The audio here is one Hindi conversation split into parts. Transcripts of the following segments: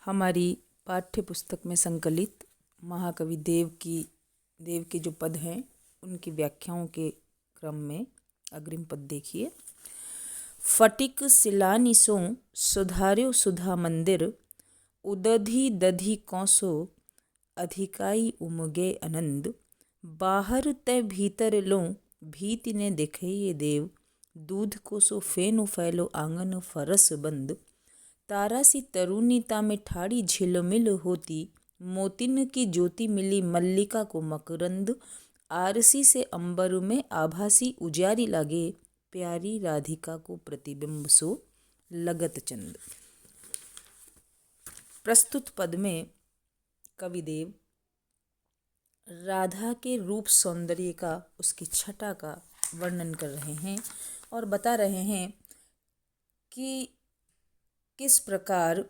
हमारी पाठ्य पुस्तक में संकलित महाकवि देव के जो पद हैं उनकी व्याख्याओं के क्रम में अग्रिम पद देखिए। फटिक सिलानिसों सुधार्यो सुधा मंदिर, उदधि दधि कौसो अधिकाई उमगे आनंद। बाहर तय भीतर लो भीति ने देखे ये देव, दूध को सो फेनु फैलो आंगन फरस बंद। तारा सी तरुणीता में ठाड़ी झिलमिल होती, मोतिन की ज्योति मिली मल्लिका को मकरंद। आरसी से अंबर में आभासी उजारी लागे, प्यारी राधिका को प्रतिबिंब सो लगत चंद। प्रस्तुत पद में कविदेव राधा के रूप सौंदर्य का, उसकी छटा का वर्णन कर रहे हैं और बता रहे हैं कि किस प्रकार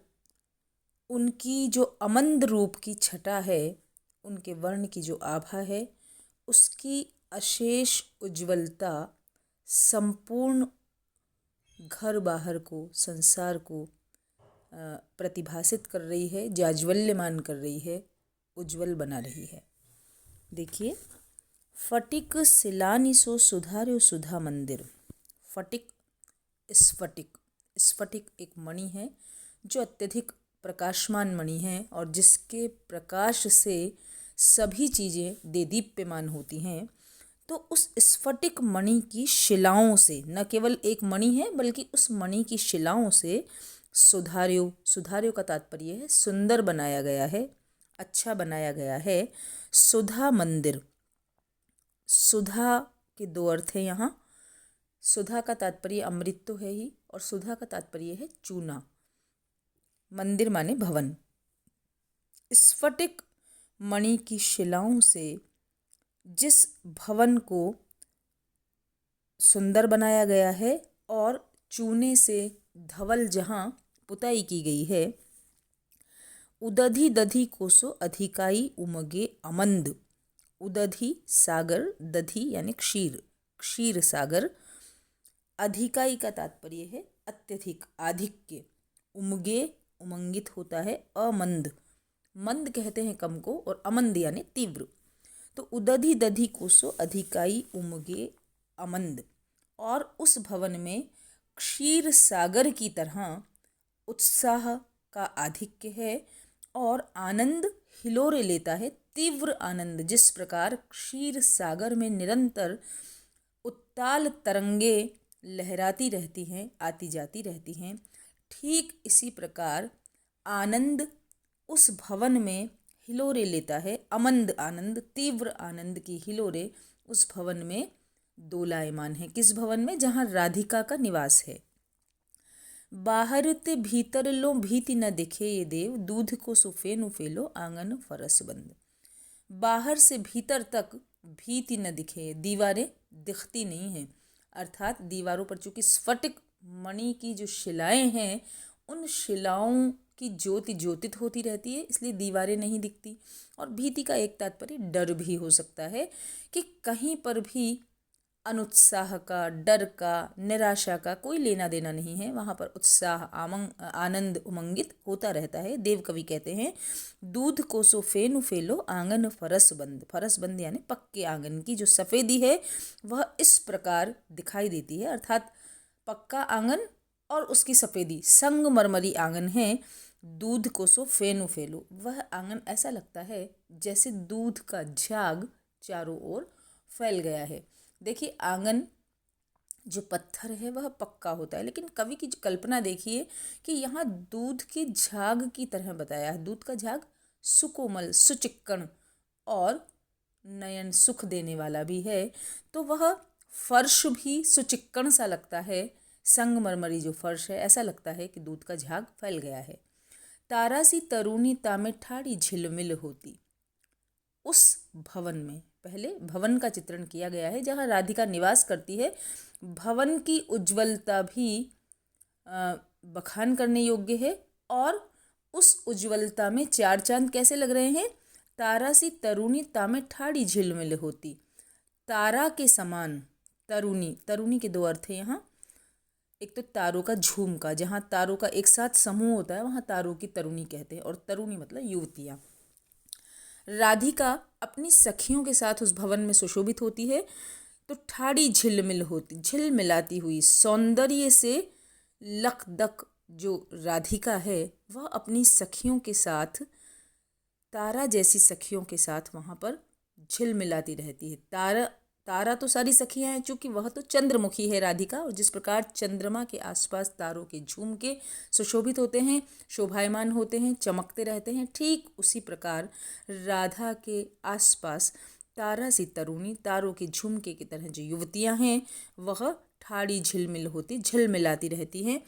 उनकी जो अमंद रूप की छटा है, उनके वर्ण की जो आभा है, उसकी अशेष उज्ज्वलता संपूर्ण घर बाहर को, संसार को प्रतिभासित कर रही है, जाज्वल्यमान कर रही है, उज्ज्वल बना रही है। देखिए, फटिक सिलानिसो सुधार्यो सुधा मंदिर। फटिक स्फटिक एक मणि है जो अत्यधिक प्रकाशमान मणि है और जिसके प्रकाश से सभी चीज़ें देदीप्यमान होती हैं। तो उस स्फटिक मणि की शिलाओं से, न केवल एक मणि है बल्कि उस मणि की शिलाओं से सुधार्यो का तात्पर्य है सुंदर बनाया गया है, अच्छा बनाया गया है। सुधा मंदिर, सुधा के दो अर्थ हैं यहाँ। सुधा का तात्पर्य अमृत तो है ही और सुधा का तात्पर्य है चूना। मंदिर माने भवन। स्फटिक मणि की शिलाओं से जिस भवन को सुंदर बनाया गया है और चूने से धवल जहाँ पुताई की गई है, उदधि दधि कोसो अधिकाई उमगे अमंद। उदधि सागर, दधि यानी क्षीर, क्षीर सागर। अधिकाई का तात्पर्य है अत्यधिक, आधिक्य। उमगे उमंगित होता है अमंद, मंद कहते हैं कम को, और अमंद यानी तीव्र। तो उदधि दधि कोसो अधिकाई उमगे अमंद। और उस भवन में क्षीर सागर की तरह उत्साह का आधिक्य है और आनंद हिलोरे लेता है, तीव्र आनंद। जिस प्रकार क्षीर सागर में निरंतर उत्ताल तरंगे लहराती रहती हैं, आती जाती रहती हैं, ठीक इसी प्रकार आनंद उस भवन में हिलोरे लेता है। अमंद आनंद, तीव्र आनंद की हिलोरे उस भवन में दोलायमान है। किस भवन में? जहाँ राधिका का निवास है। बाहर ते भीतर लो भीति न दिखे ये देव, दूध को सुफेनु फेलो आंगन फरस बंद। बाहर से भीतर तक भीति न दिखे, दीवारें दिखती नहीं हैं। अर्थात दीवारों पर चूंकि स्फटिक मणि की जो शिलाएं हैं, उन शिलाओं की ज्योति ज्योतित होती रहती है, इसलिए दीवारें नहीं दिखती। और भीति का एक तात्पर्य डर भी हो सकता है कि कहीं पर भी अनुत्साह का, डर का, निराशा का कोई लेना देना नहीं है। वहाँ पर उत्साह, आनंद उमंगित होता रहता है। देव कवि कहते हैं, दूध को सो फेनु फेलो आंगन फरस बंद। फरस बंद यानी पक्के आंगन की जो सफ़ेदी है वह इस प्रकार दिखाई देती है। अर्थात पक्का आंगन और उसकी सफ़ेदी, संगमरमरी आंगन है। दूध को सो फेनु फेलो, वह आंगन ऐसा लगता है जैसे दूध का झाग चारों ओर फैल गया है। देखिए, आंगन जो पत्थर है वह पक्का होता है, लेकिन कवि की जो कल्पना देखिए कि यहाँ दूध के झाग की तरह बताया है। दूध का झाग सुकोमल, सुचिक्कण और नयन सुख देने वाला भी है, तो वह फर्श भी सुचिक्कण सा लगता है। संगमरमरी जो फर्श है, ऐसा लगता है कि दूध का झाग फैल गया है। तारा सी तरुणीता में ठाड़ी झिलमिल होती। उस भवन में, पहले भवन का चित्रण किया गया है जहाँ राधिका निवास करती है। भवन की उज्ज्वलता भी बखान करने योग्य है और उस उज्ज्वलता में चार चांद कैसे लग रहे हैं? तारा सी तरुणीता में ठाड़ी झिलमिल होती। तारा के समान, तरुणी, तरुणी के दो अर्थ हैं यहाँ। एक तो तारों का झुमका, जहाँ तारों का एक साथ समूह होता है वहाँ तारों की तरुणी कहते हैं, और तरुणी मतलब युवतियाँ। राधिका अपनी सखियों के साथ उस भवन में सुशोभित होती है, तो ठाड़ी झिलमिलाती हुई सौंदर्य से लकदक जो राधिका है वह अपनी सखियों के साथ, तारा जैसी सखियों के साथ वहाँ पर झिलमिलाती रहती है। तारा तो सारी सखियाँ हैं, चूँकि वह तो चंद्रमुखी है राधिका, और जिस प्रकार चंद्रमा के आसपास तारों के झुमके सुशोभित होते हैं, शोभायमान होते हैं, चमकते रहते हैं, ठीक उसी प्रकार राधा के आसपास तारा सी तरुणी, तारों के झुमके की तरह जो युवतियाँ हैं वह ठाड़ी झिलमिलाती रहती हैं,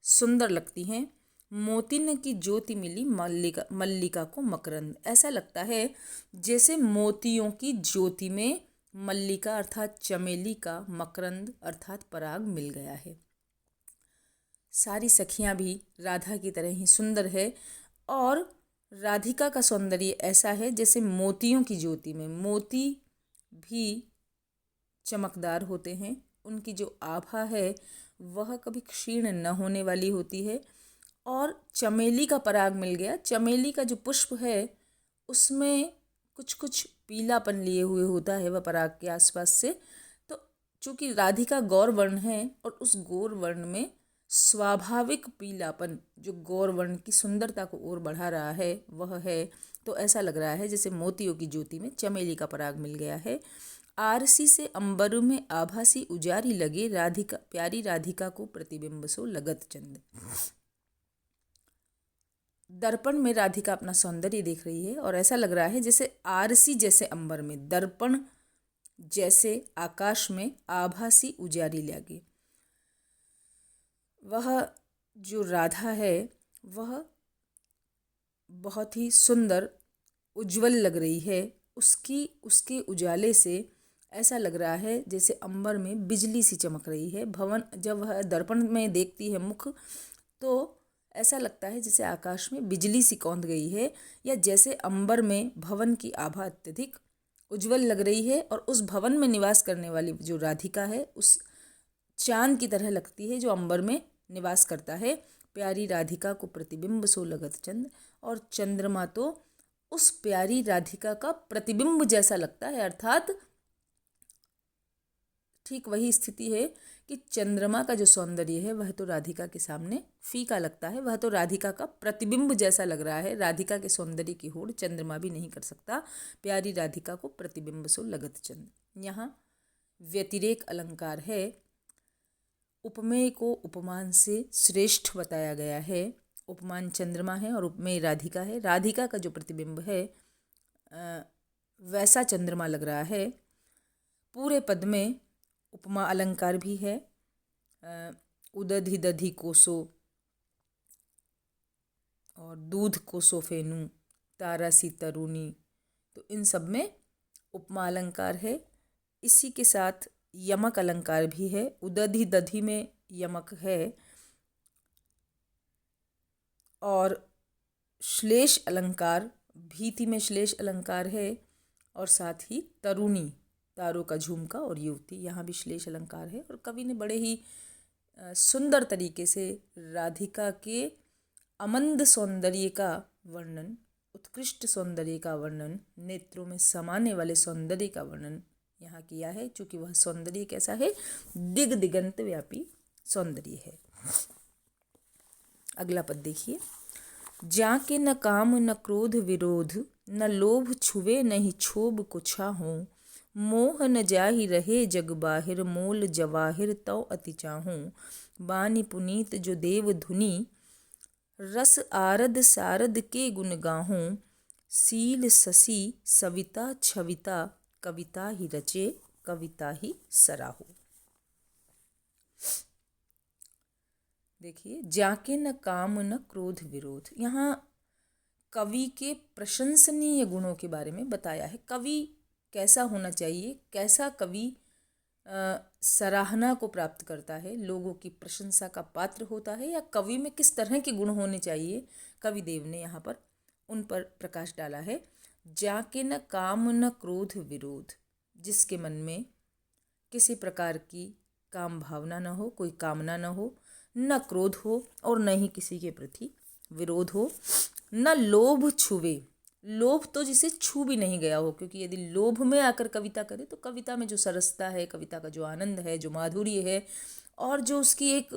सुंदर लगती हैं। मोतिन की ज्योति मिली मल्लिका को मकरंद। ऐसा लगता है जैसे मोतियों की ज्योति में मल्लिका अर्थात चमेली का मकरंद अर्थात पराग मिल गया है। सारी सखियां भी राधा की तरह ही सुंदर है, और राधिका का सौंदर्य ऐसा है जैसे मोतियों की ज्योति में मोती भी चमकदार होते हैं, उनकी जो आभा है वह कभी क्षीण न होने वाली होती है। और चमेली का पराग मिल गया, चमेली का जो पुष्प है उसमें कुछ कुछ पीलापन लिए हुए होता है वह पराग के आसपास से। तो चूँकि राधिका गौर वर्ण है और उस गौर वर्ण में स्वाभाविक पीलापन जो गौर वर्ण की सुंदरता को और बढ़ा रहा है वह है, तो ऐसा लग रहा है जैसे मोतियों की ज्योति में चमेली का पराग मिल गया है। आरसी से अंबर में आभासी उजारी लगे, राधिका प्यारी राधिका को प्रतिबिंब सो लगत चंद। दर्पण में राधिका अपना सौंदर्य देख रही है, और ऐसा लग रहा है जैसे आरसी जैसे अंबर में, दर्पण जैसे आकाश में आभासी उजारी लगे। वह जो राधा है वह बहुत ही सुंदर उज्जवल लग रही है, उसके उजाले से ऐसा लग रहा है जैसे अंबर में बिजली सी चमक रही है। भवन जब वह दर्पण में देखती है मुख, तो ऐसा लगता है जैसे आकाश में बिजली सी कौंध गई है, या जैसे अंबर में भवन की आभा अत्यधिक उज्जवल लग रही है, और उस भवन में निवास करने वाली जो राधिका है उस चांद की तरह लगती है जो अंबर में निवास करता है। प्यारी राधिका को प्रतिबिंब सो लगत चंद, और चंद्रमा तो उस प्यारी राधिका का प्रतिबिंब जैसा लगता है, अर्थात ठीक वही स्थिति है कि चंद्रमा का जो सौंदर्य है वह तो राधिका के सामने फीका लगता है, वह तो राधिका का प्रतिबिंब जैसा लग रहा है। राधिका के सौंदर्य की होड़ चंद्रमा भी नहीं कर सकता। प्यारी राधिका को प्रतिबिंब सो लगत चंद, यहाँ व्यतिरेक अलंकार है। उपमेय को उपमान से श्रेष्ठ बताया गया है। उपमान चंद्रमा है और उपमेय राधिका है। राधिका का जो प्रतिबिंब है वैसा चंद्रमा लग रहा है। पूरे पद में उपमा अलंकार भी है। उदधि दधि कोसो और दूध कोसो फेनु, तारा सी तरुणी, तो इन सब में उपमा अलंकार है। इसी के साथ यमक अलंकार भी है। उदधि दधि में यमक है, और श्लेष अलंकार, भीति में श्लेष अलंकार है, और साथ ही तरुणी, तारों का झुमका और युवती, यहाँ भी श्लेष अलंकार है। और कवि ने बड़े ही सुंदर तरीके से राधिका के अमंद सौंदर्य का वर्णन, उत्कृष्ट सौंदर्य का वर्णन, नेत्रों में समाने वाले सौंदर्य का वर्णन यहाँ किया है। चूँकि वह सौंदर्य कैसा है, दिग दिगंत व्यापी सौंदर्य है। अगला पद देखिए। जाके न काम न क्रोध विरोध, न लोभ छुवे नहीं क्षोभ को छाहूँ, मोह न जाहि रहे जग बाहिर, मोल जवाहिर तौ अति चाहूँ। बानी पुनीत जो देव धुनी, रस आरद सारद के गुण गाहूँ, सील ससी सविता छविता, कविता ही रचे कविता ही सराहू। देखिए, जाके न काम न क्रोध विरोध, यहाँ कवि के प्रशंसनीय गुणों के बारे में बताया है। कवि कैसा होना चाहिए, कैसा कवि सराहना को प्राप्त करता है, लोगों की प्रशंसा का पात्र होता है, या कवि में किस तरह के गुण होने चाहिए, कवि देव ने यहाँ पर उन पर प्रकाश डाला है। जाके न काम न क्रोध विरोध, जिसके मन में किसी प्रकार की काम भावना न हो, कोई कामना न हो, न क्रोध हो और न ही किसी के प्रति विरोध हो, न लोभ छुवे। लोभ तो जिसे छू भी नहीं गया हो, क्योंकि यदि लोभ में आकर कविता करे तो कविता में जो सरसता है, कविता का जो आनंद है, जो माधुर्य है और जो उसकी एक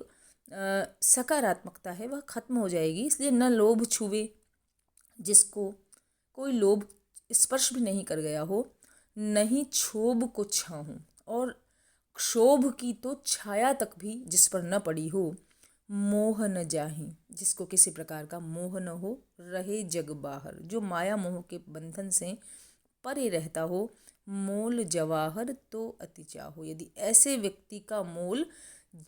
सकारात्मकता है वह खत्म हो जाएगी। इसलिए न लोभ छुवे, जिसको कोई लोभ स्पर्श भी नहीं कर गया हो, नहीं क्षोभ को छाहूं और क्षोभ की तो छाया तक भी जिस पर न पड़ी हो। मोह न जाहि, जिसको किसी प्रकार का मोह न हो, रहे जग बाहर, जो माया मोह के बंधन से परे रहता हो। मोल जवाहर तो अति चाहो, यदि ऐसे व्यक्ति का मोल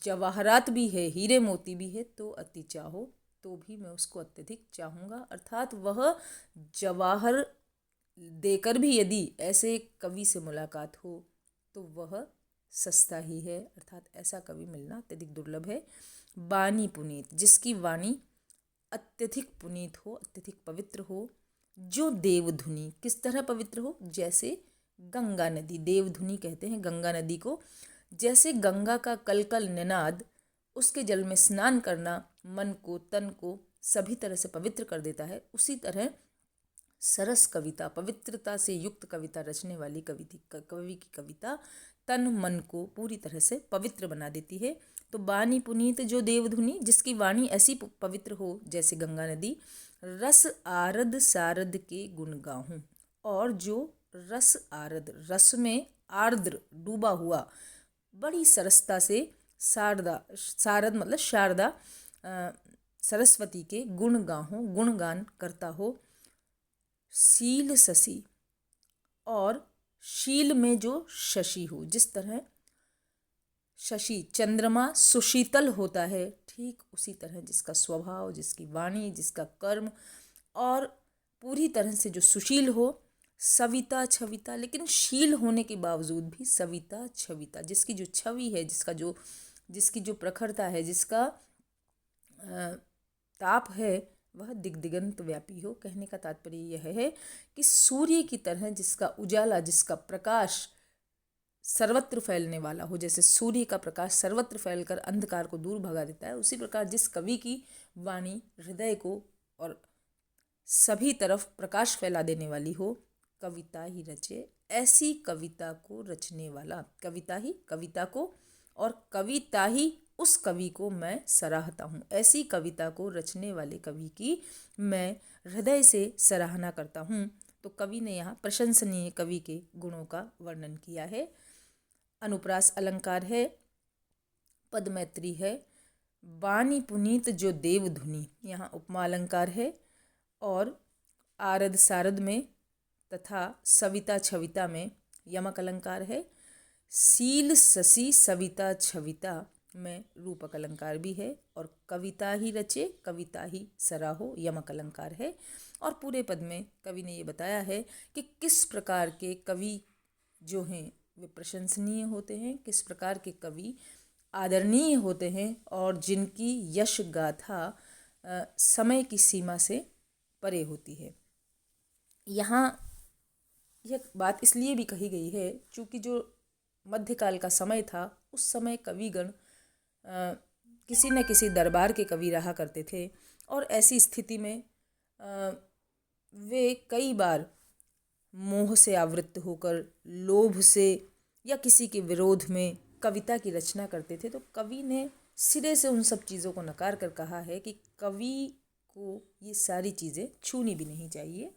जवाहरात भी है, हीरे मोती भी है, तो अति चाहो, तो भी मैं उसको अत्यधिक चाहूँगा। अर्थात वह जवाहर देकर भी यदि ऐसे कवि से मुलाकात हो तो वह सस्ता ही है, अर्थात ऐसा कवि मिलना अत्यधिक दुर्लभ है। वाणी पुनीत, जिसकी वाणी अत्यधिक पुनीत हो, अत्यधिक पवित्र हो। जो देवधुनी, किस तरह पवित्र हो, जैसे गंगा नदी, देवधुनी कहते हैं गंगा नदी को। जैसे गंगा का कलकल निनाद, उसके जल में स्नान करना मन को, तन को सभी तरह से पवित्र कर देता है, उसी तरह सरस कविता, पवित्रता से युक्त कविता रचने वाली कवि की कविता तन मन को पूरी तरह से पवित्र बना देती है। तो वाणी पुनीत जो देवधुनी, जिसकी वाणी ऐसी पवित्र हो जैसे गंगा नदी। रस आरद सारद के गुण गाहूं, और जो रस आरद, रस में आर्द्र डूबा हुआ, बड़ी सरसता से शारदा, शारद मतलब शारदा सरस्वती के गुण गाहूं, गुणगान करता हो। शील शशि, और शील में जो शशि हो, जिस तरह शशि चंद्रमा सुशीतल होता है, ठीक उसी तरह जिसका स्वभाव, जिसकी वाणी, जिसका कर्म और पूरी तरह से जो सुशील हो। सविता छविता, लेकिन शील होने के बावजूद भी सविता छविता, जिसकी जो छवि है, जिसकी जो प्रखरता है, जिसका ताप है, वह दिग्दिगंत व्यापी हो। कहने का तात्पर्य यह है कि सूर्य की तरह जिसका उजाला, जिसका प्रकाश सर्वत्र फैलने वाला हो, जैसे सूर्य का प्रकाश सर्वत्र फैलकर अंधकार को दूर भगा देता है, उसी प्रकार जिस कवि की वाणी हृदय को और सभी तरफ प्रकाश फैला देने वाली हो। कविता ही रचे, ऐसी कविता को रचने वाला, कविता ही कविता को और कविता ही उस कवि को मैं सराहता हूँ। ऐसी कविता को रचने वाले कवि की मैं हृदय से सराहना करता हूँ। तो कवि ने यहाँ प्रशंसनीय कवि के गुणों का वर्णन किया है। अनुप्रास अलंकार है, पदमैत्री है, वाणी पुनीत जो देवधुनी, यहाँ उपमा अलंकार है, और आरद सारद में तथा सविता छविता में यमक अलंकार है। शील शशि सविता छविता में रूपक अलंकार भी है, और कविता ही रचे कविता ही सराहो यमक अलंकार है। और पूरे पद में कवि ने ये बताया है कि किस प्रकार के कवि जो हैं वे प्रशंसनीय होते हैं, किस प्रकार के कवि आदरणीय होते हैं, और जिनकी यश गाथा समय की सीमा से परे होती है। यहाँ यह बात इसलिए भी कही गई है क्योंकि जो मध्यकाल का समय था, उस समय कविगण किसी न किसी दरबार के कवि रहा करते थे, और ऐसी स्थिति में वे कई बार मोह से आवृत्त होकर, लोभ से या किसी के विरोध में कविता की रचना करते थे। तो कवि ने सिरे से उन सब चीज़ों को नकार कर कहा है कि कवि को ये सारी चीज़ें छूनी भी नहीं चाहिए।